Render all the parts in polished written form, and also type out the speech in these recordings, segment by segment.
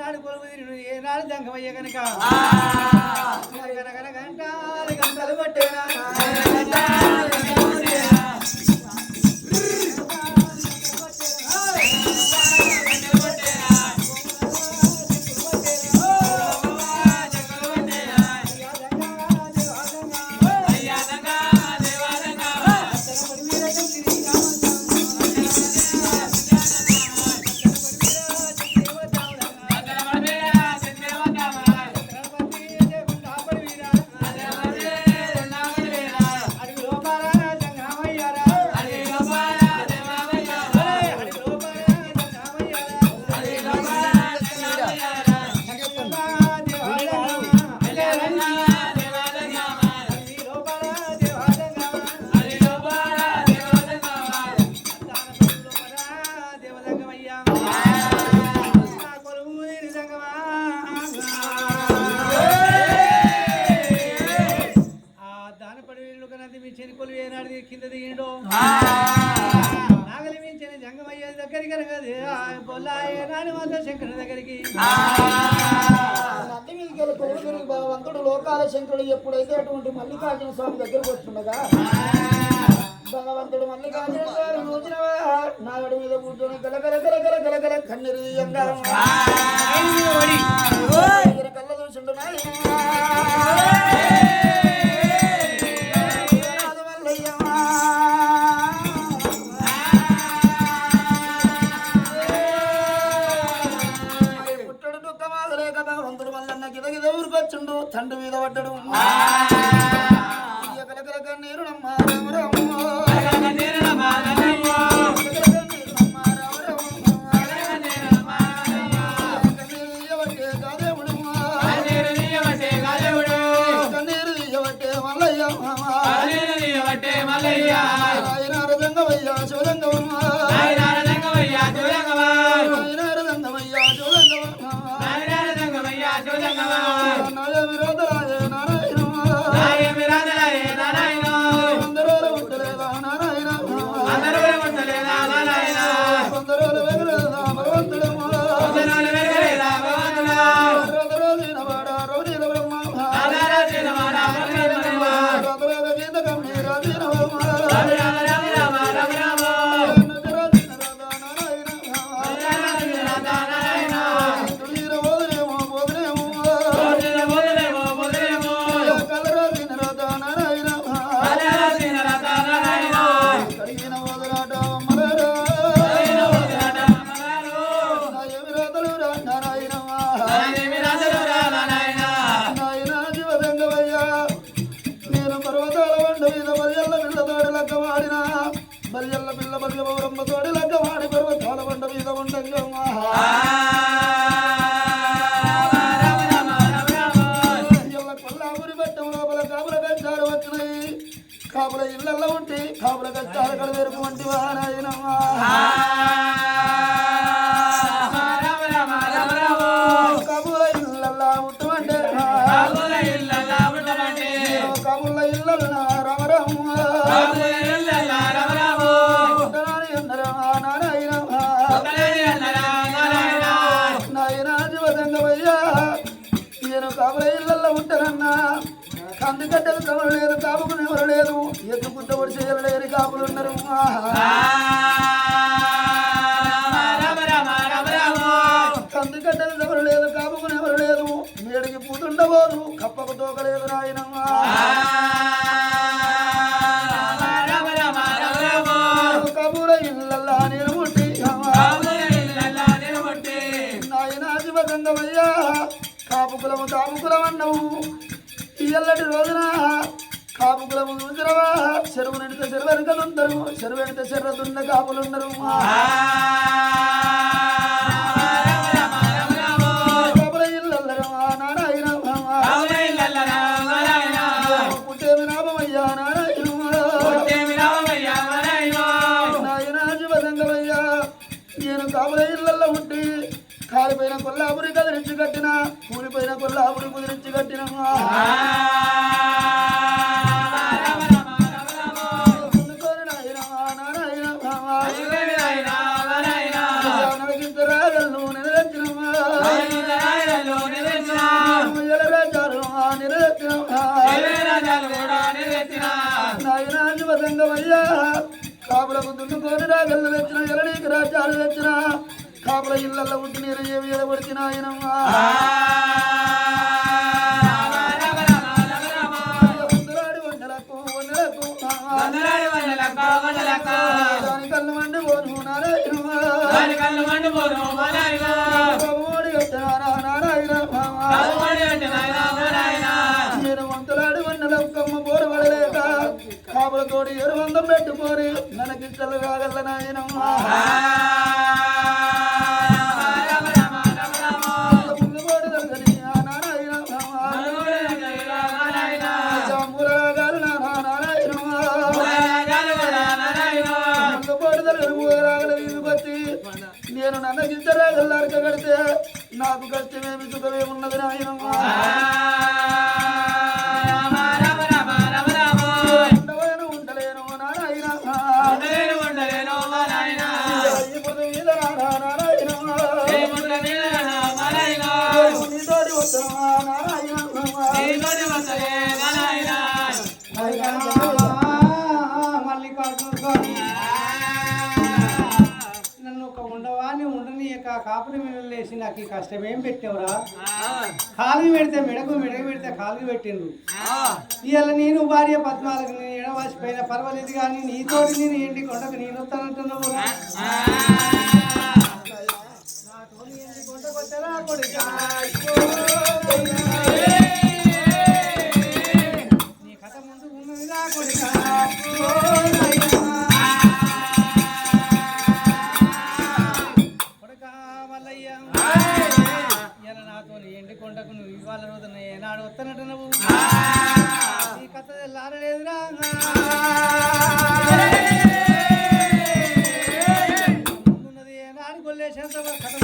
ఏనాడు కొలువు ఏనాడు దంగమయ్య కనుక గంటలు గంటలు పట్టేనా కింద దిగిండు నాగలి మించిన జంగమయ్య దగ్గరికి నాని మాత్రం శంకర దగ్గరికి భగవంతుడు లోకాల శంకరుడు ఎప్పుడైతే అటువంటి మల్లికార్జున స్వామి దగ్గరకు వస్తుండగా భగవంతుడు మల్లికార్జున స్వామి రోజునవా నాగడి మీద కూర్చొని గలగల గలగల గలగల కన్నీరు కళ్ళ చూసిండున్నాయి తండ్రి మీద పడ్డడు కన్నీరు మల్లయ్య బల్యల్ల పిల్ల బల్య పౌరమ్మ తోడి లగ్గ వాడి పర్వతాల బండ మీద ఉండంగా కొల్లాపురి పట్టం లోపల కాపుల కష్టాలు వచ్చినాయి కాపుల ఇళ్లలో ఉంటే కాపుల కష్టాలు కడవేరుకు వంటి వారాయనమ్మా కాపుల ఇళ్లల్లా ఉంటమంటే కాపుల ఇళ్లల్లా రమరమ్మ కాపుల ఇళ్లలో ఉంటారన్నా కందిగడ్డలు కవరు లేదు కాపుకుని ఎవరు లేదు ఎత్తుకుంట ఒడి చేయలేని కాపులు ఉన్నారు కందిగడ్డలు ఎవరు లేదు కాపుకుని ఎవరు లేదు మేడికి పూతుండబోదు కప్పకు తోకలేదు నాయనమ్మా కబూర ఇళ్ళల్లా నేను ముట్టి నాయనా శివగంగమయ్యా కాపుకులము తాపుకులం అన్నవు ఇయ్యల్లటి రోజున కాపుకులము చూసినవా చెరువు నిడితే చెరువు వెనుకలుందరు చెరువు ఎడితే చెర్రదున్న కాపులున్నారు కాపుల ఇళ్ళల్లరమా నారాయణ పుట్టేమి నామయ్యా నారాయణ నాయనా శివగంగమయ్యా నేను కాపుల ఇళ్ళల్లో ఉంటే కాలిపోయిన కొల్లాపురి కదిరించి కట్టిన కూలిపోయిన కొల్లాపురి కుదిరించి కట్టిన నడిగించరాగలను నెరవేర్చిన దున్నుకొని రాగళ్ళు తెచ్చిన ఎరడీకి రాజ్యాలు తెచ్చిన కాపుల ఇళ్ళల్లో ఉండి నేను ఏమి ఎదగొడిచిన ఆయనమ్మా దాని కళ్ళు మండి పోను నేను వంతలాడి వన్నెలక్కమ్మ పోరబడలేక కాపులతోటి 700 పెట్టుకోరి ననకిచ్చలు కాగల నాయనమ్మా నేను నన్నకించరాగల్లారక కడితే నాకు కష్టమేమి సుఖమేమున్నది నాయనమ్మా ఉండలేను నీతోటి కాపుని మీద లేచి నాకు ఈ కష్టం ఏం పెట్టావురా కాలు పెడితే మెడకు పెడితే కాలు పెట్టిండ్రు ఇవాళ నేను భార్య పద్మాలకు నేను ఎడవాసిపోయినా పర్వాలేదు కానీ నీతోటి నేను ఏంటి కొండకు నేను వస్తానంటున్నావు నీ కథ ముందు ఉన్నది నా కొడుకా కొండకు నువ్వు ఇవాళ రోజున ఏనాడు వస్తానట నువ్వు ఈ కథ లారలేదురా ఉన్నది ఏనాడు కొల్లేసేంత కథ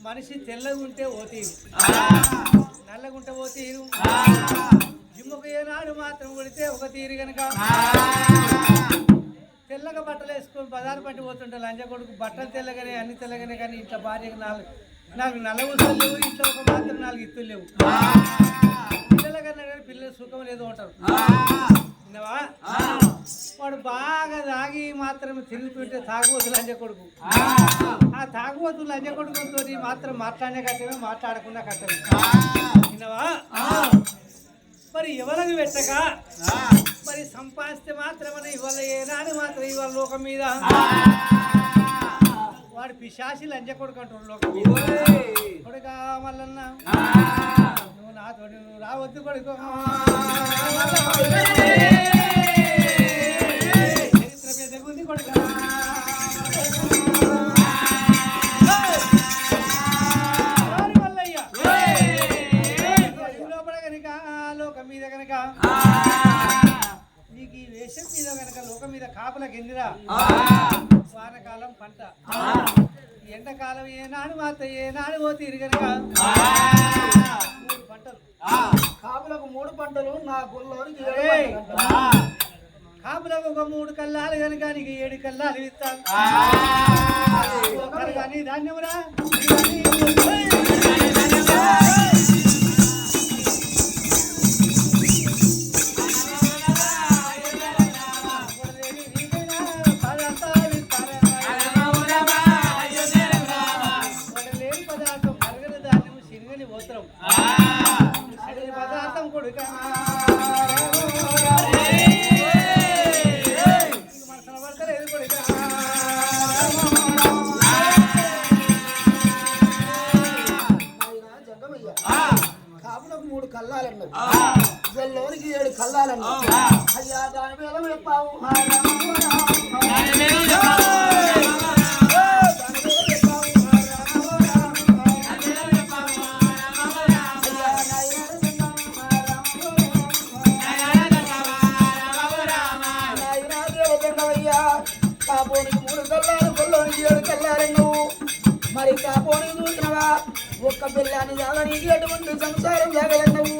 మనిషి తెల్లగుంటే ఓ తీరు నల్లగుంటే ఓ తీరు జిమ్మకు ఏనాడు మాత్రం కొడితే ఒక తీరు కనుక తెల్లగా బట్టలు వేసుకొని బజారు పట్టి పోతుంటే లంజ కొడుకు బట్టలు తెల్లగానే అన్ని తెల్లగానే కానీ ఇంట్లో భార్యకు నాలుగు నల్ల ఉసులు లేవు ఇంట్లో ఒక మాత్రం 4 ఇత్తులు లేవు పిల్లలకన్నా కానీ పిల్లలు సుఖం లేదు అంటారు విన్నావా వాడు బాగా తాగి మాత్రం తిరుగుతుంటే తాగుబోతు లంజ కొడుకు ఆ తాగుబోతు లంజ కొడుకుతో మాత్రం మాట్లాడే కట్టమే మాట్లాడకుండా కట్టమే విన్నావా మరి ఎవరికి పెట్టక మరి సంపాదిస్తే మాత్రమే ఇవాళ ఏనాడు మాత్రం ఇవాళ లోకం మీద వాడు పిశాసి లంజ కొడుకు అంటారు లోకం మీద కొడుకా మల్లన్న నువ్వు నాతో నువ్వు రావద్దు కొడుకు చరిత్ర పెద్దగుంది కొడుకా మీద కనుక నీకు ఈ వేషం మీద కనుక లోకం మీద కాపులకు ఎందిరా వానకాలం పంట ఎండాకాలం ఏనాడు మాత్రం ఏనాడు పోతీరు కనుక 3 పంటలు కాపులకు 3 పంటలు నా గుళ్ళోనికి కాపులకు ఒక 3 కల్లాలు కనుక నీకు 7 కల్లాలు ఇస్తాను కానీ ధాన్యమురా పదార్థం కొడుక నల్లాలన్నావు జల్లోనికి 7 కల్లాలన్నావు అయ్యా దాని మీద చెప్పావు కాపోనికి 3 కల్లాలు కొల్లోనికి 7 కల్లాలన్నావు మరి కాపోనికి చూసినవా ఒక్క పిల్లాన్ని జాగనికి ఎటువంటి సంసారం జాగలన్నావు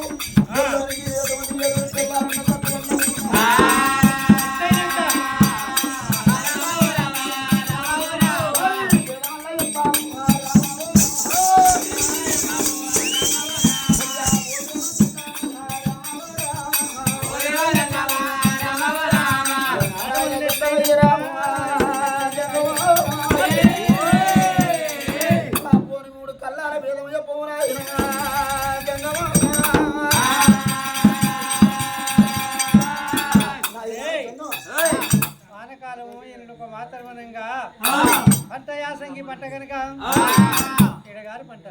మాత్రమనంగా పంట యాసంగి పంట కనుక ఎడగారు పంట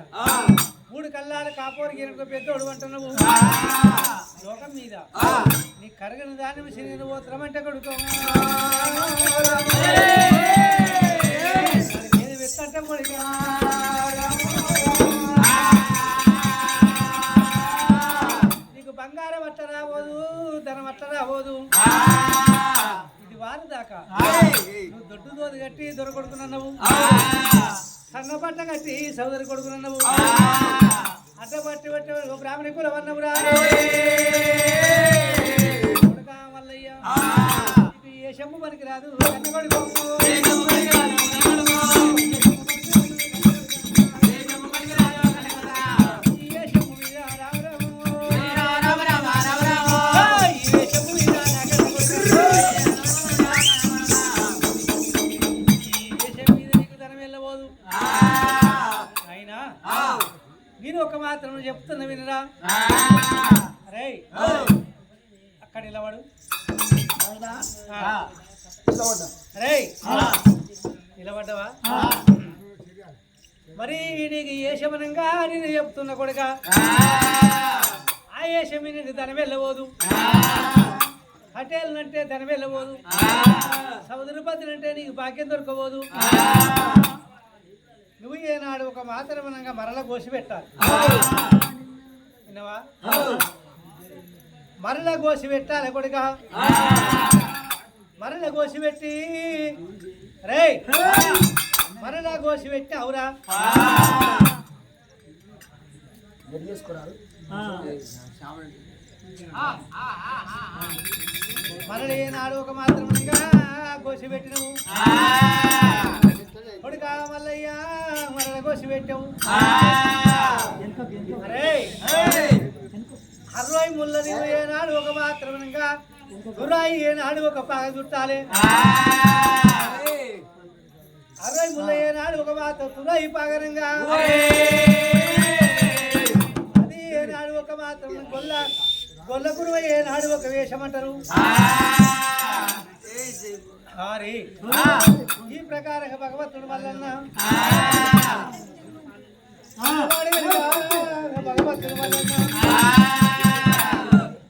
3 కల్లాలు కాపోరికి ఎనుక పెద్దోడు అంటున్నావు లోకం మీద నీ కరగని దాని శరీరం పోతామంటే కొడుకో ఏది వెత్తంటే కొడుక నీకు బంగారం అట్ట రాబోదు ధనం అట్ట రాబోదు వారు దాకా నువ్వు దొడ్డు దోది కట్టి దొర కొడుకున్నావు సన్న పట్ట కట్టి సోదరి కొడుకున్నావు అడ్డ పట్టి పట్టి బ్రాహ్మణ కులం అన్నవురా కొడుకా మల్లయ్య ఏ శంభు మనకి రాదు కన్న కొడుకు నేను ఒక మాత్రం చెప్తున్నా వినరా అరే అక్కడ నిలబడు అరే నిలబడ్డవా మరి నీకు ఏషమనంగా నేను చెప్తున్నా కొడుక ఆ ఏషమి నీకు ధనం వెళ్ళబోదు హోటల్ అంటే ధనం వెళ్ళబోదు సముద్రపతులు అంటే నీకు భాగ్యం దొరకబోదు నువ్వు ఏనాడు ఒక మాత్రమనంగా మరల కోసి పెట్టాలి విన్నవా మరల కోసి పెట్టాలి కొడుక మరల కోసి పెట్టి రే మరల కోసి పెట్టి అవురా మరల ఏనాడు ఒక మాత్రమనంగా కోసి పెట్టినవు కొడుక మల్లయ్య మరల కోసి పెట్టావు అరే 60 ముళ్ళని ఏనాడు ఒక మాత్రమనంగా గురాయి ఏనాడు ఒక పాగ చుట్టాలి 60 ముళ్ళ ఏనాడు ఒక మాత్రం తురాయి పాగనంగా అది ఏనాడు ఒక మాత్రం గొల్ల గురువ ఏనాడు ఒక వేషమంటారు ఈ ప్రకారంగా భగవంతుడు మల్లన్న భగవంతుడు మల్లన్న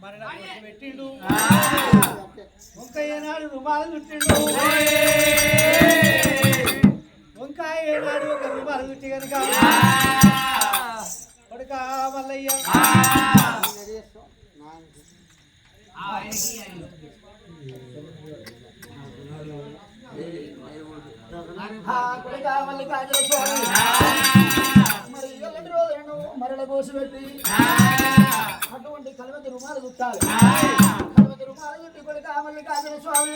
మరణ పెట్టిండు వంకాయ ఏనాడు రుమాలు చుట్టిండు వంకాయ ఏనాడు ఒక రుమాలు చుట్టి కనుక కొడుక మల్లయ్య మరల కోసి పెట్టి అటువంటి కలవతి రుమాలు చుట్టాలి కలవతి రుమాలు చుట్టి కొడుక మల్లికార్జున స్వామి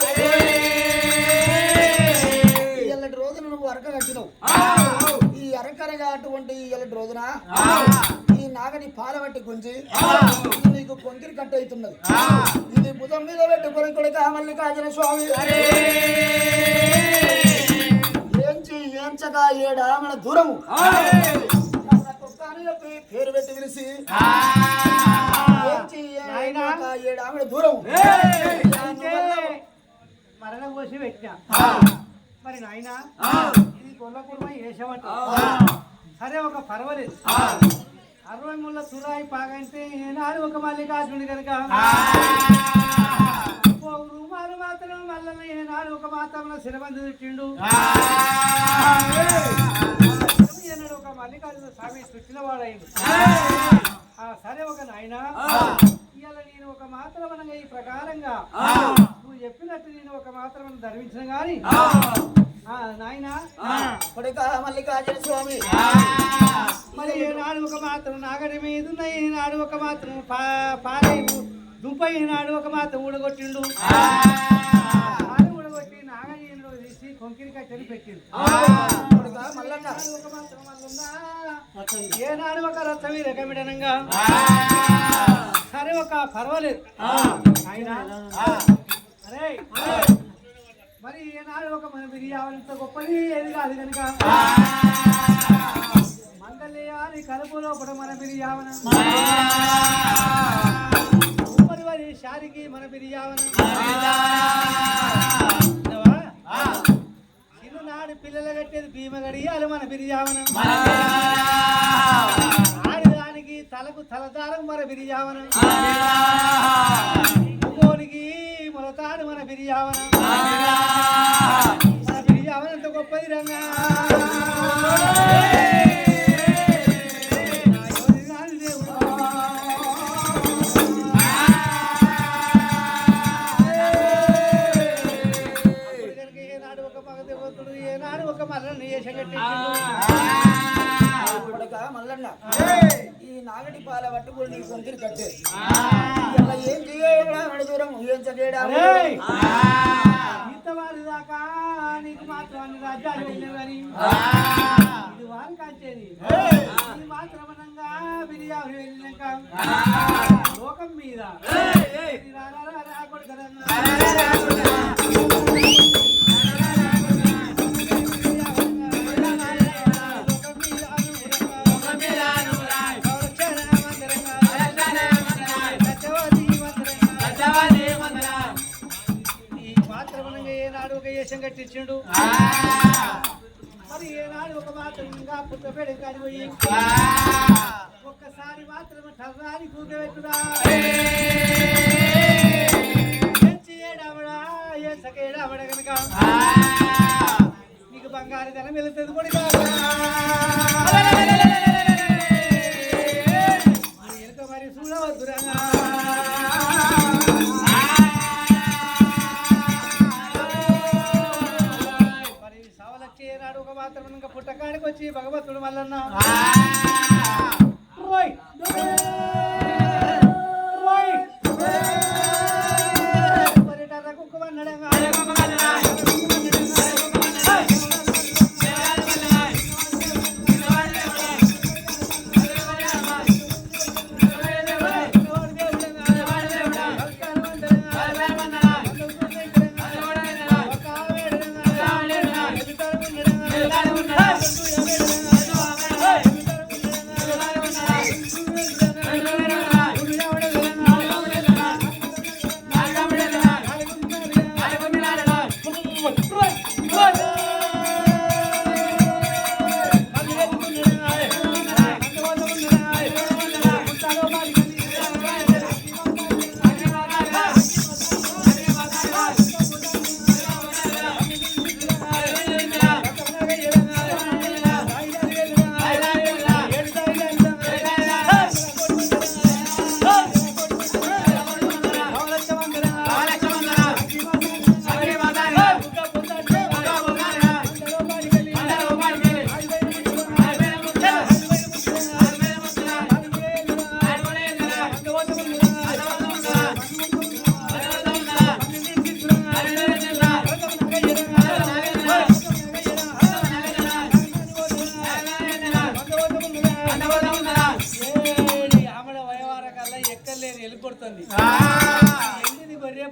ఎల్లటి రోజున నువ్వు అరక కట్టినవు ఈ అరకరగా అటువంటి ఎల్లటి రోజున ఈ నాగని పాలబట్టి గుంజి ఇది నీకు కొంకిరి కట్ట అవుతున్నది ఇది భుజం మీద పెట్టుకొని కొడుక మల్లికార్జున స్వామి ఏంచగా 7 ఆమెల దూరము పేరు పెట్టి పిలిచి 7 ఆమెల దూరము మరణ కోసి పెట్టా మరి నాయన ఇది కొల్ల కుటుంబం వేసామంట సరే ఒక పర్వాలేదు 60 ముళ్ళ తురాయి పాగంటే ఏనాడు ఒక మల్లికార్జునుడు కనుక రూమాలు మాత్రం మల్లన్న ఏనాడు ఒక మాత్రం శిరబంధు చుట్టిండు ఏనాడు ఒక మల్లికార్జున స్వామి చుట్టిన వాడైంది సరే ఒక నాయన ఇవాళ నేను ఒక మాత్రమనగా ఈ ప్రకారంగా నువ్వు చెప్పినట్టు నేను ఒక మాత్రం ధర్మించిన గాని నాయన కొడుక మల్లికార్జున స్వామి మరి ఏనాడు ఒక మాత్రం నాగడి మీద ఉన్న ఈనాడు ఒక మాత్రం పాలై దుంప ఈనాడు ఒక మాత్రం ఊడగొట్టిండు పాలు ఊడగొట్టి నాగడి తీసి కొంకిరి కట్టని పెట్టిండు ఒక మాత్రం మళ్ళున్నా ఏనాడు ఒక రథమి రకమిడనంగా సరే ఒక పర్వాలేదు ఆయన అరే మరి ఏనాడు ఒక మన బిర్యావంత గొప్పది ఏది కాదు కనుక మంగళయాని కలుపు లోపల మన బిర్యావన ఉపరి శారికి మన బిర్యావన చిన్ననాడు పిల్లలు కట్టేది భీమ గడియాలి మన బిర్యావన ఆడదానికి తలకు తలదారం మన బిర్యావన ఇంకోనికి మొలతాడు మన బిర్యావన మన బిర్యావన ఎంత గొప్పది రంగా మల్లన్న ఈ నాగటి పాల పట్టుకుని నీ కొంకిరి కట్టే ఇలా ఏం చేయడం దూరం ఏం చదివేయడం ఇంతవారి దాకా నీకు మాత్రం అన్ని రాజ్యాలు వెళ్ళేవని ఇది వారికి వచ్చేది ఇది మాత్రమనంగా బిర్యానీ వెళ్ళినాక లోకం మీద కట్టించిండు మరి ఏనాడు ఒక మాత్రంగా పుట్టపేడ కాడి పోయి ఒక్కసారి మాత్రం టర్రాని కూగబెట్టుడా ఏడావడా ఏ సకేడావడ కనుక నీకు బంగారు ధనం వెళుతుంది కూడా ఎనుక మరి చూడవద్దురా పుట్టకాడికి వచ్చి భగవంతుడు మల్లన్న కుక్కమన్నడంగా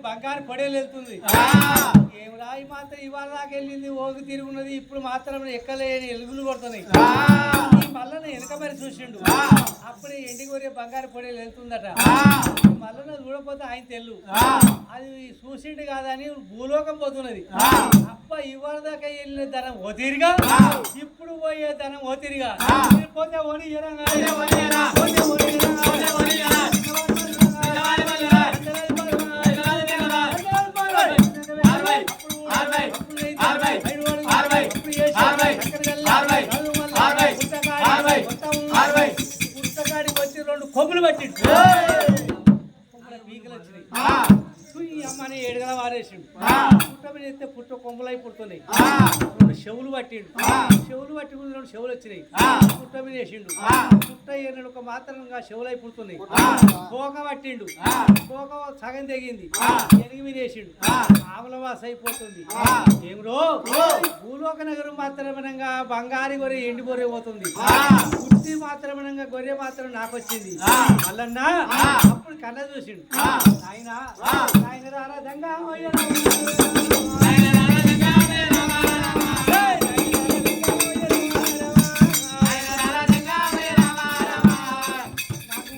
బంగారు పడేలు వెళ్తుంది ఏం రాయి మాత్రం ఇవాళ దాకా వెళ్ళింది ఓగు తిరుగున్నది ఇప్పుడు మాత్రం ఎక్కలేని ఎలుగులు కొడుతున్నాయి మల్లన వెనక మరి చూసిండు అప్పుడే ఎండికి కొరే బంగారు పొడేలు వెళ్తుందట మల్లన చూడకపోతే ఆయన తెల్లు అది చూసిండు కాదని భూలోకం పోతున్నది అప్ప ఇవాళ దాకా వెళ్ళిన ధనం ఓ తీరుగా ఇప్పుడు పోయే ధనం ఓ తీరుగా పోతే ఓని పుస్తకాడికి వచ్చి 2 కొమ్ములు పట్టి పీకలు వచ్చినాయి అమ్మని 7 గల వారేసిండు పుట్ట మీద ఎత్తే పుట్ట కొమ్ములై పుడుతున్నాయి 2 చెవులు పట్టిండు చెవులు పట్టి 2 చెవులు వచ్చినాయి పుట్ట మీద వేసిండు పుట్ట ఏనాడు ఒక మాత్రంగా చెవులై పుడుతున్నాయి కోక పట్టిండు కోక సగం తెగింది ఎనిగి మీద వేసిండు ఆమలవాస అయిపోతుంది ఏమిరో భూలోక నగరం మాత్రమేనంగా బంగారి గొర్రె ఎండి గొర్రె పోతుంది పుట్టి మాత్రమేనంగా గొర్రె మాత్రం నాకు వచ్చింది మల్లన్నా అప్పుడు కళ్ళ చూసిండు ఆయన ఆయన రారాధంగా నాకు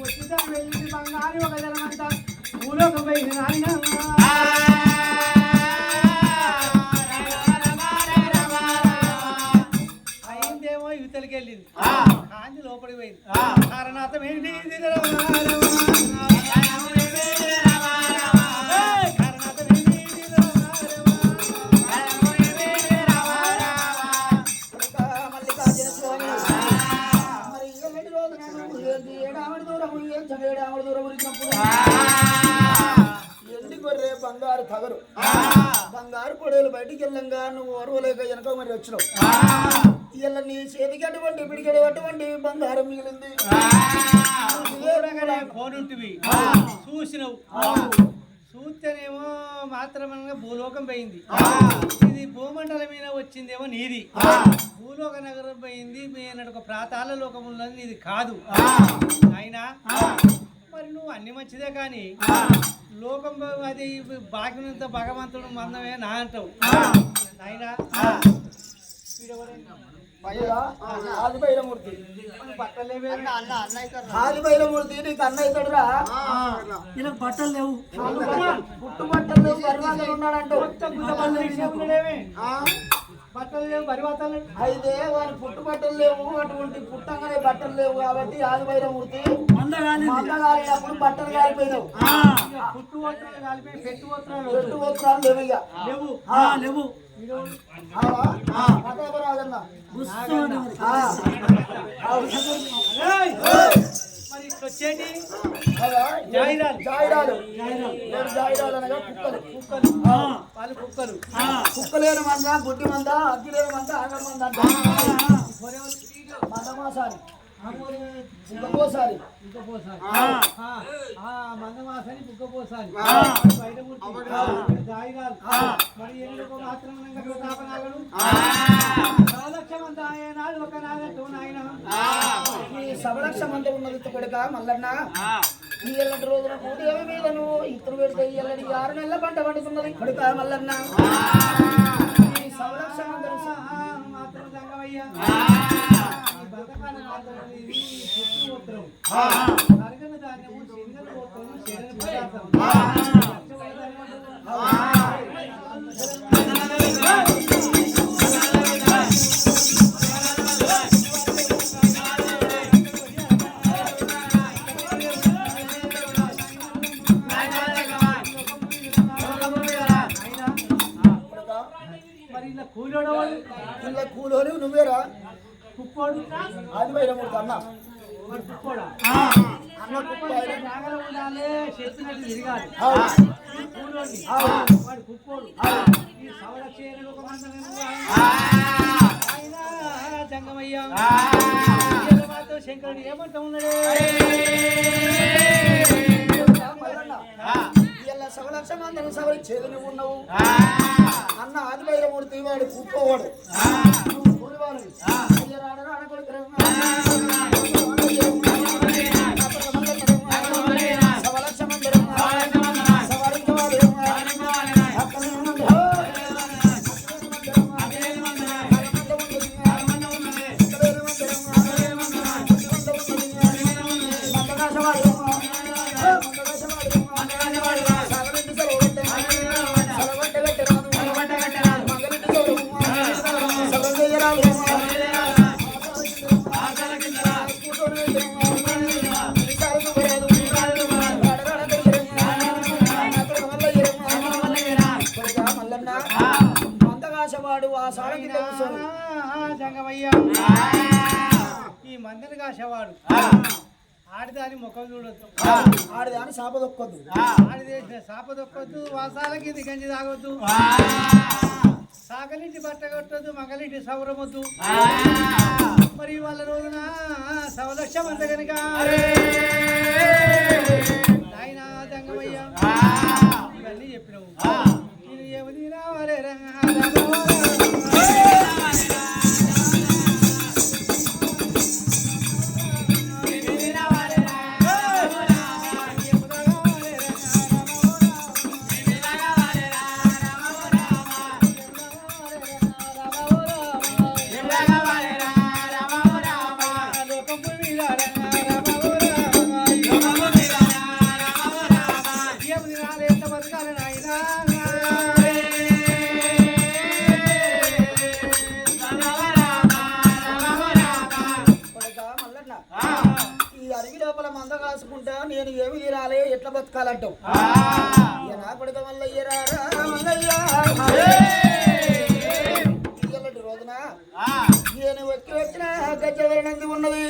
వచ్చిందా వెళ్ళి బంగారు ఒక జనమంతా భూలోకం పోయింది నాయన అయిందేమో యువతలకి వెళ్ళింది కాంతి లోపలికి పోయింది కారణార్థం ఏంటి ఎండి గొర్రె బంగారు తగరు బంగారు పొడేలు బయటికి వెళ్ళంగా నువ్వు ఓర్వలేక వెనక మరి వచ్చినావు ఇలా నీ చేతికి అటువంటి పిడికెడు అటువంటి బంగారం మిగిలింది పోనుంటివి చూసినవు చూస్తేనేమో మాత్రమే భూలోకం పోయింది ఇది భూమండలం మీద వచ్చిందేమో నీది భూలోక నగరం పోయింది ఒక ప్రాతాల లోకం ఉన్నది నీది కాదు అయినా మరి నువ్వు అన్ని మంచిదే కానీ లోకం అది బాకినంత భగవంతుడు మందమే నా అంటావు అయినా ఆదిబైరమూర్తి ఆదిబైరమూర్తి నీకు అన్న అవుతాడురా ఇలా బట్టలు లేవు పుట్టు బట్టలు లేవు పరివాతలు ఉన్నాడంటూ బట్టలు లేవు పరివాతాలు అయితే వారి పుట్టు బట్టలు లేవు అటువంటి పుట్టంగానే బట్టలు లేవు కాబట్టి ఆదిబైరమూర్తి మందగాలినప్పుడు బట్టలు కాలిపోయినావు పుట్టు వస్త్రాలు కాలిపోయి పెట్టు వస్త్రాలు లేవు ఇక లేవు లేవు మరి వచ్చేటి జాయిరాలు అనగా కుక్కలు వాళ్ళు కుక్కలు కుక్కలేని మంద గుడ్డి మంద అగ్గి లేని మంద ఆగ మంద మందమాసారి ఇంకోసారి మందమాసాని బుగ్గపోసాలి జాయిరాలు మరి ఎందుకు మాత్రం సవలక్ష మంది ఉన్నది కొడుక మల్లన్న ఈ ఎల్లటి రోజున పూదేవి మీద నువ్వు ఇతరు పెడితే ఈ ఎల్లటి 6 నెలల పంట పండుతున్నది కొడుక మల్లన్న ఈ సవలక్ష మంది మాత్రం సంగమయ్యా అరగని ధాన్యము శనగలు పోతాము శనగ పదార్థం మరి ఇలా కూలోని నువ్వేరా కుప్పోడు ఆదిబైరమూర్తి అన్న కుప్పోడా అన్న కుప్ప నాగలు ఉండాలి చెప్పినట్టు తిరగాలి వాడు కుప్పోడు ఈ సవలక్ష ఒక ఆయన జంగమయ్యా మాతో శంకరుడు ఏమంటా ఉన్నాడు ఇలా సవలక్ష మందిని సవరి చేదుని ఉన్నావు అన్న ఆదిబైరమూర్తి వాడు కుప్పవాడు జంగమయ్య ఈ మందిని కాసేవాడు ఆడిదాని ముఖం చూడొద్దు, ఆడిదాని సాపదొక్కొద్దు, ఆడిదేసిన సాప దొక్కొద్దు, వాసాలకి ఇది గంజి తాగొద్దు, సాగలింటి బట్ట కొట్టొద్దు, మగలింటి సౌరమొద్దు. మరి వాళ్ళ రోజున సవలక్ష్యం అంత కనుక ఆయన జంగమయ్య ఇవన్నీ చెప్పినావు. నేను ఏమది రావాలే నేను ఏమి తీరాలి ఎట్లా బతకాలంటావు? నా కొడుక మల్లయ్య రోజున నేను వచ్చి వచ్చిన గజ్జవరణంది ఉన్నది,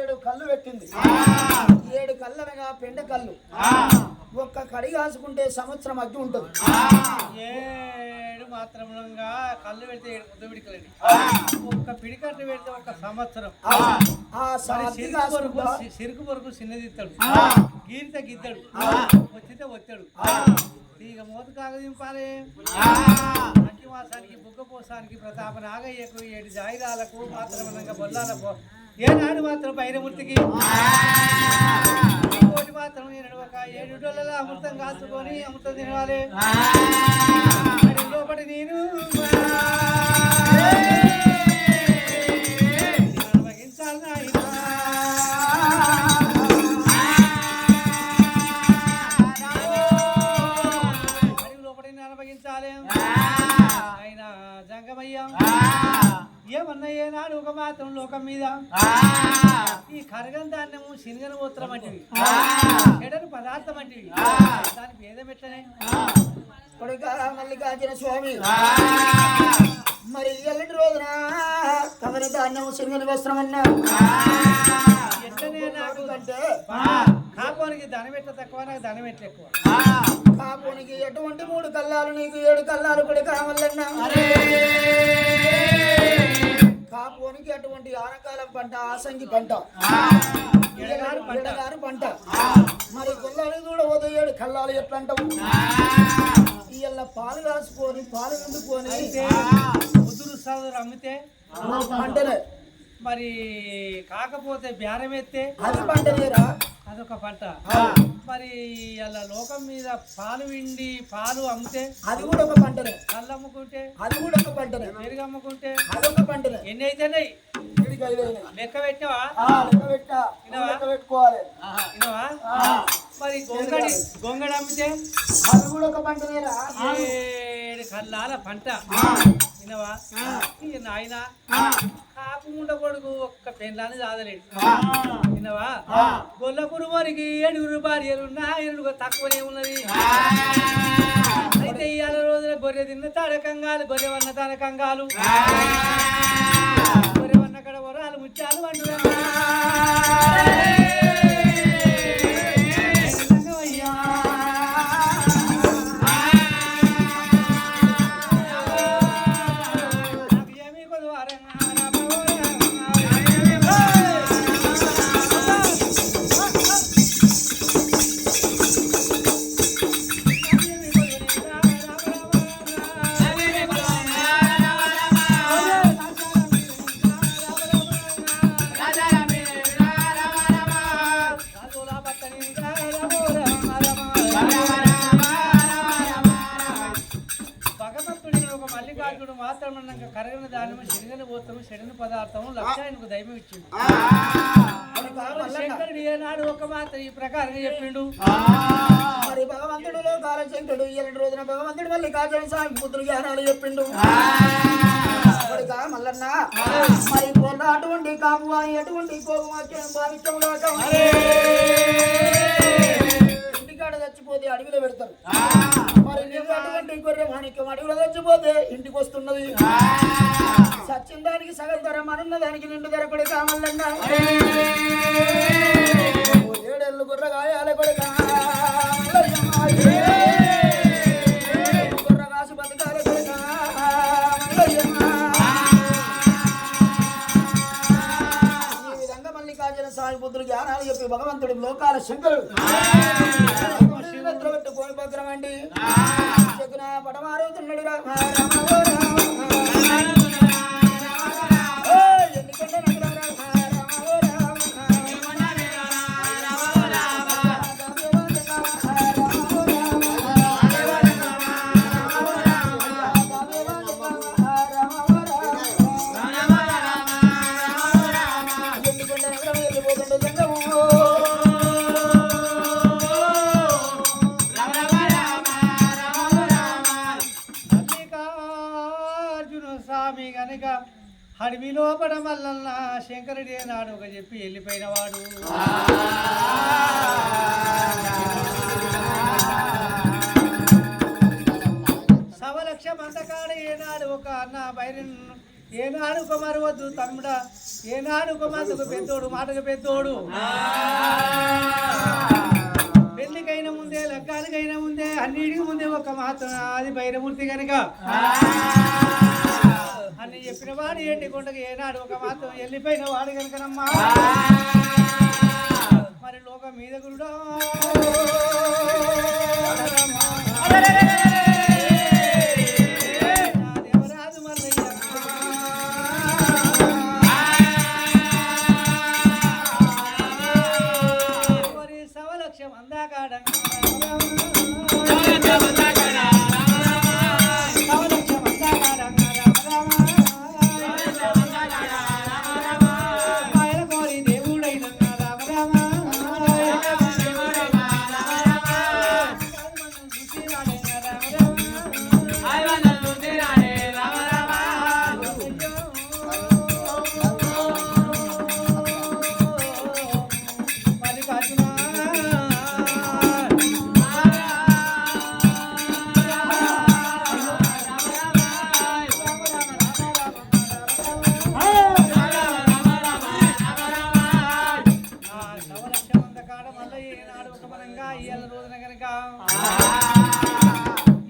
7 కళ్ళు పెట్టింది. 7 కళ్ళు అనగా పెండ కళ్ళు. ఒక్క కడి కాసుకుంటే సంవత్సరం అగ్గి ఉంటుంది. 7 మాత్రంగా కళ్ళు పెడితే 7 ముద్ద పిడికలండి. ఒక్క పిడికట్టు పెడితే 1 సంవత్సరం. సిరుకు వరకు చిన్నదిస్తాడు, గీరిత గిద్దడు, వచ్చితే వచ్చాడు. ఇక మోతు కాగదింపాలి. అక్కి మాసానికి బుగ్గ పోసానికి ప్రతాప నాగయ్యకు 7 జాయిదాలకు మాత్రమనంగా బొల్లాలకు ఏనాడు మాత్రం పైరమూర్తికి కోటి మాత్రం ఒక 7 డోళ్ళ అమృతం కాచుకొని అమృతం తినాలి. లోపటి నేను అనుభవించాలి నాయన. లోపటి అనుభవించాలి ఆయన జంగమయ్య. ఏమన్నా ఏనాడు ఒక మాత్రం లోకం మీద ఈ కరగం ధాన్యము శనగన గోత్రం అంటివి, చెడను పదార్థం అంటివి, దాని భేదం ఎట్లనే? మల్లికార్జున స్వామి మరి ఎల్లటి రోజున కవరి ధాన్యం శనగని వస్త్రం అన్నా ఎట్లనే నాకు అంటే కాపోనికి ధనం ఎట్ల తక్కువ, నాకు ధనం ఎట్ల ఎక్కువ. కాపోనికి ఎటువంటి 3 కల్లాలు, నీకు 7 కల్లాలు కూడా కావాలన్నా. కాపోనికి అటువంటి ఆనకాలం పంట, ఆసంగి పంట, ఎడగారు పంట. మరి కొల్లాలు చూడవద్దు 7 కల్లాలు ఎట్లా అంటావు? ఇళ్ళ పాలు కాసుకొని పాలు వండుకొని ముద్దురు సోదరు అమ్మితే పంటనే. మరి కాకపోతే బేరం ఎత్తే అది పంటనేరా, అదొక పంట. మరి అలా లోకం మీద పాలు విండి పాలు అమ్మితే అది కూడా ఒక పంటనే. కళ్ళు అమ్ముకుంటే అది కూడా ఒక పంటనే. పెరుగు అమ్ముకుంటే అదొక పంటనే. ఎన్ని అయితేనే లెక్క పెట్టినవా? పెట్టుకోవాలి. మరి గొంగడి అమ్మితే అది కూడా ఒక పంటనేరా. 7 కల్లాల పంట. వినవా నాయన? కాపు ముండ కొడుకు ఒక్క పెళ్ళాన్ని చాదలేడు. వినవా? గొల్లపురు వారికి 7 భార్యలు ఉన్నా 7 తక్కువనే ఉన్నది. అయితే ఇవాళ రోజున గొర్రె తిన్న తడకంగాలు, గొర్రె వన్న తడకంగాలు, గొర్రె వన్న కడ వరాలు ముత్యాలు అంటున్నా. కరగని దానము శనగని పోతాము చెడని పదార్థము లక్ష్యానికి దైవం ఇచ్చింది. శంకరుడు ఏనాడు ఒక మాత్రం ఈ ప్రకారంగా చెప్పిండు. మరి భగవంతుడు లోకాల శంకరుడు 7 రోజున భగవంతుడు మల్లికార్జున స్వామి పుత్రులు జ్ఞానాలు చెప్పిండు. మల్లన్న మరి కొన్న అటువంటి కాపు ఎటువంటి కోపం భావించం ఇంటికాడ చచ్చిపోతే అడవిలో పెడతారు మరి నీకు అటువంటి గొర్రె మాణిక్యం అడవిలో చచ్చిపోతే ఇంటికి వస్తున్నది సచ్చిన దానికి సగం ధర మనున్న దానికి నిండు ధర కూడా కావాలన్నా ఏడేళ్ళు గొర్రె గాయాల కొడుక గొర్రె కాసు బతకాల కొడుక ఈ విధంగా మల్లికార్జున స్వామి బుద్ధులు జ్ఞానాలు చెప్పి భగవంతుడు లోకాల శంకరుడు కోని భద్రం అండి చెక్కున పటమారుతున్నాడు అడవి లోపల మల్లన్న శంకరుడి నాడు ఒక చెప్పి వెళ్ళిపోయిన వాడు సవలక్ష మందకాడ ఏనాడు ఒక అన్న బయలు ఏనాడు ఒక మరవద్దు తమ్ముడా ఏనాడు ఒక మందుకు పెద్దోడు మాటకు పెద్దోడు పెళ్లికైన ముందే లగ్గానికైనా ముందే అన్నిటికి ముందే ఒక మాత్రం అది బైరమూర్తి కనుక అని చెప్పిన వాడు ఏంటి కొండకి ఏనాడు ఒక మాత్రం వెళ్ళిపోయిన వాడు కనుకనమ్మా మరి లోకం మీద గురుడా దేవరాజు మల్లయ్య మరి సవలక్ష్యం అందాకాడ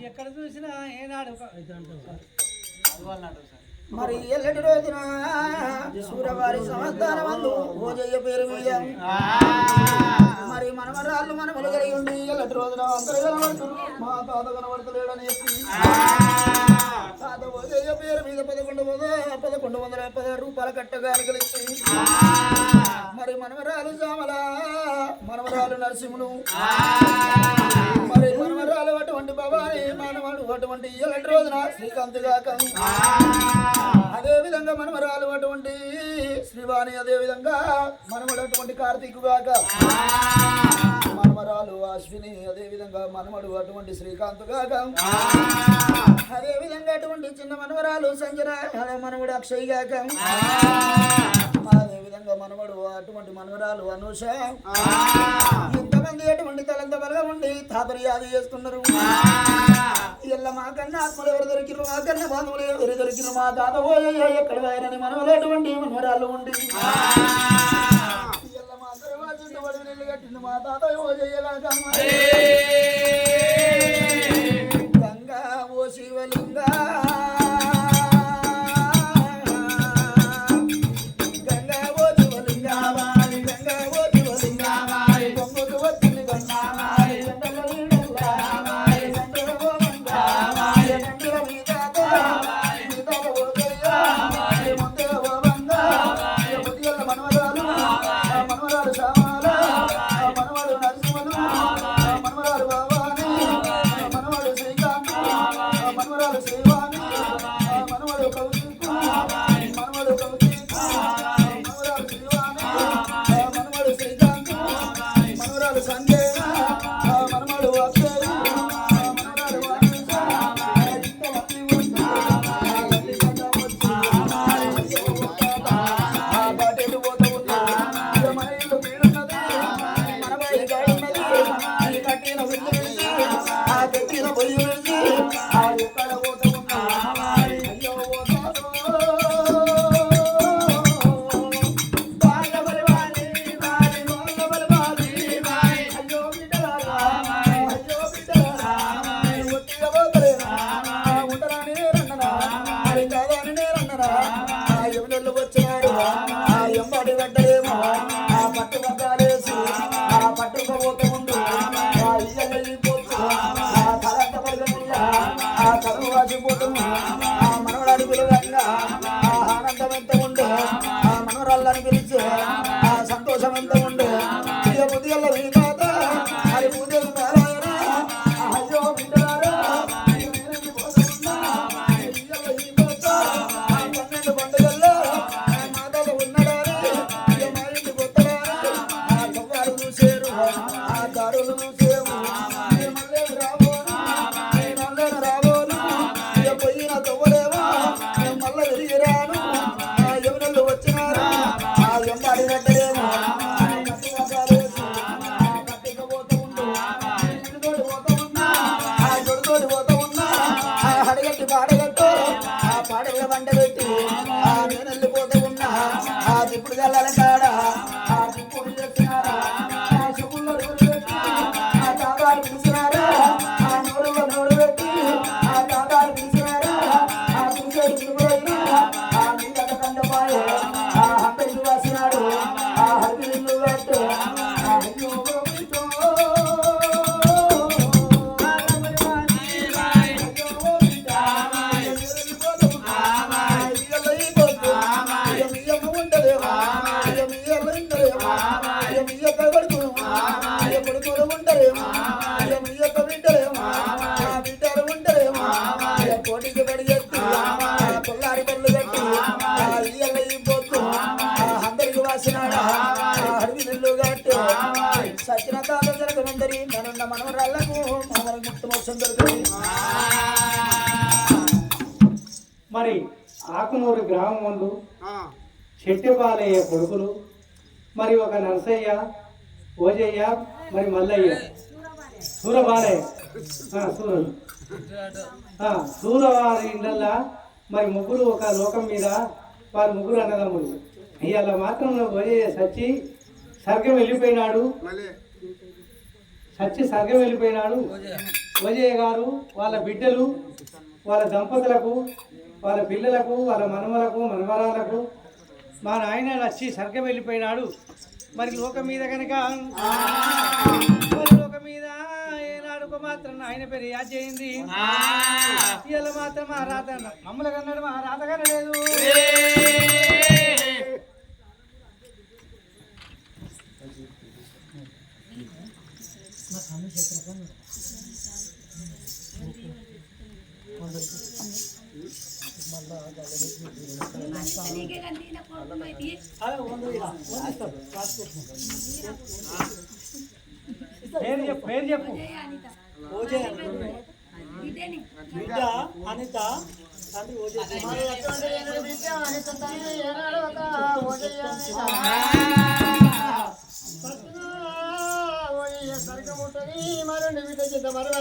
ఎక్కడ చూసినా ఏనాడు మరి ఎల్లటి రోజున సూరవారి సంస్థానం అందు భోజయ్య పేరు మీద మరి మనమరాళ్ళు మనములు కలిగి ఉండి ఎల్లటి రోజున అందరూ కనబడుతున్నారు మా తాత కనబడతలేడని చెప్పి తాత భోజయ్య పేరు మీద 1116 రూపాయల కట్టగాని కలిసి మరి మనమరాలు శ్యామల మనమరాలు నరసింహులు మరి మనమరాలు అటువంటి భవాని మనమడు అటువంటి ఎల్లటి రోజున శ్రీకాంత్ గాక అదే విధంగా మనమరాలు అటువంటి శ్రీవాణి అదే విధంగా మనమడు అటువంటి కార్తీక్ గాక మనమరాలు అశ్విని అదే విధంగా మనమడు అటువంటి శ్రీకాంత్ గాక అదే విధంగా అటువంటి చిన్న మనవరాలు సంజన మనవడు అక్షయ్ గాక అదే విధంగా మనవడు అటువంటి మనవరాలు అనూష ఇంతమంది అటువంటి తలంత బలగా ఉండి తాపర్యాది చేస్తున్నారు ఇళ్ళ మాకన్నా ఆత్మలు ఎవరు దొరికిరు మాకన్నా బాధువులు ఎవరు దొరికిరు మా తాత పోయే ఎక్కడ పోయారని మనవలు అటువంటి మనవరాలు ఉండి ఇళ్ళ మా తర్వాత నీళ్ళు కట్టింది మా తాత పోయేగాక గంగా ఓ శివలింగా మనవరాలు శ్రీవాణి ఆ మనవరాడి పిలువంగా ఆ ఆనందం ఎంత ఉండే ఆ మనవరాళ్ళని పిలిచి ఆ సంతోషం ఎంత ఉండే ఇక బుద్ధిగల్ల మీ తాత అది పూజలు పారాయణ అయ్యో బిడ్డలారా పన్నెండు పండుగల్లో మా తాత ఉన్నాడని ఇక మా ఇంటి కొత్తడాని ఆ కవ్వారు చూసేరు ఆ దారులు చూసేము మళ్ళీ రాబోను మళ్ళీ రాబోను ఇక పోయిన తవ్వలేమో మళ్ళీ తిరిగి రాను ఆ యమునలు వచ్చినారు ఆ ఎంబాడి గడ్డలేమో పాడగట్టు ఆ పాడగల బండ పెట్టి ఆ నేను వెళ్ళిపోతూ ఉన్నా ఆ దిప్పుడు గల్లాల కాడ ఆ దిప్పుడు చేస్తున్నారా ఆ చెవుల్లో నోరు పెట్టి ఆ తాతాలు పిలిచినారా ఆ నోరులో నోరు పెట్టి ఆ తాతాలు పిలిచినారా ఆ పిలిచేడు పిలుపురైనా ఆ మీద కండపాయే ఆ హంపల్లి వాసినాడు ఆ హరిపిల్లు పెట్టు ఆ అయ్యో కొడుకులు ఉంటారేమో మీ యొక్క బిడ్డలేమో బిడ్డలు ఉంటారేమో కోటికి పడి చెప్తూ పొల్లారి పళ్ళు కట్టి ఇయ్యల ఈ పొద్దు అందరికి వాసినాడా అడవి నిల్లు కట్టి సచిన తాత జరగనందరి నన్నున్న మనవరాళ్లకు మనవరం ముక్త మోసం దొరుకుతుంది. మరి ఆకునూరు గ్రామం ముందు చెట్టుపాలయ్య కొడుకులు మరి ఒక నరసయ్య ఓజయ్య మరి మల్లయ్య సూరబాలయ్య సూరవారి ఇండల్లా మరి ముగ్గురు ఒక లోకం మీద వారి ముగ్గురు అన్నదమ్ములు ఇవాళ మాత్రం ఓజయ్య సచ్చి స్వర్గం వెళ్ళిపోయినాడు ఓజయ్య గారు వాళ్ళ బిడ్డలు వాళ్ళ దంపతులకు వాళ్ళ పిల్లలకు వాళ్ళ మనమలకు మనవరాలకు మా నాయన వచ్చి స్వర్గం వెళ్ళిపోయినాడు. మరి లోకం మీద కనుక లోకం మీద ఏనాడుకో మాత్రం ఆయన పేరు యాద్ చేయింది. ఇవాళ మాత్రం మా రాత మమ్మల్ని కన్నాడు మా రాత కనలేదు. పేరు చెప్పు బిడ్డ అనిత తండ్రి సరిగ్గా ఉంటుంది మరొండి బిడ్డ చేత మరొక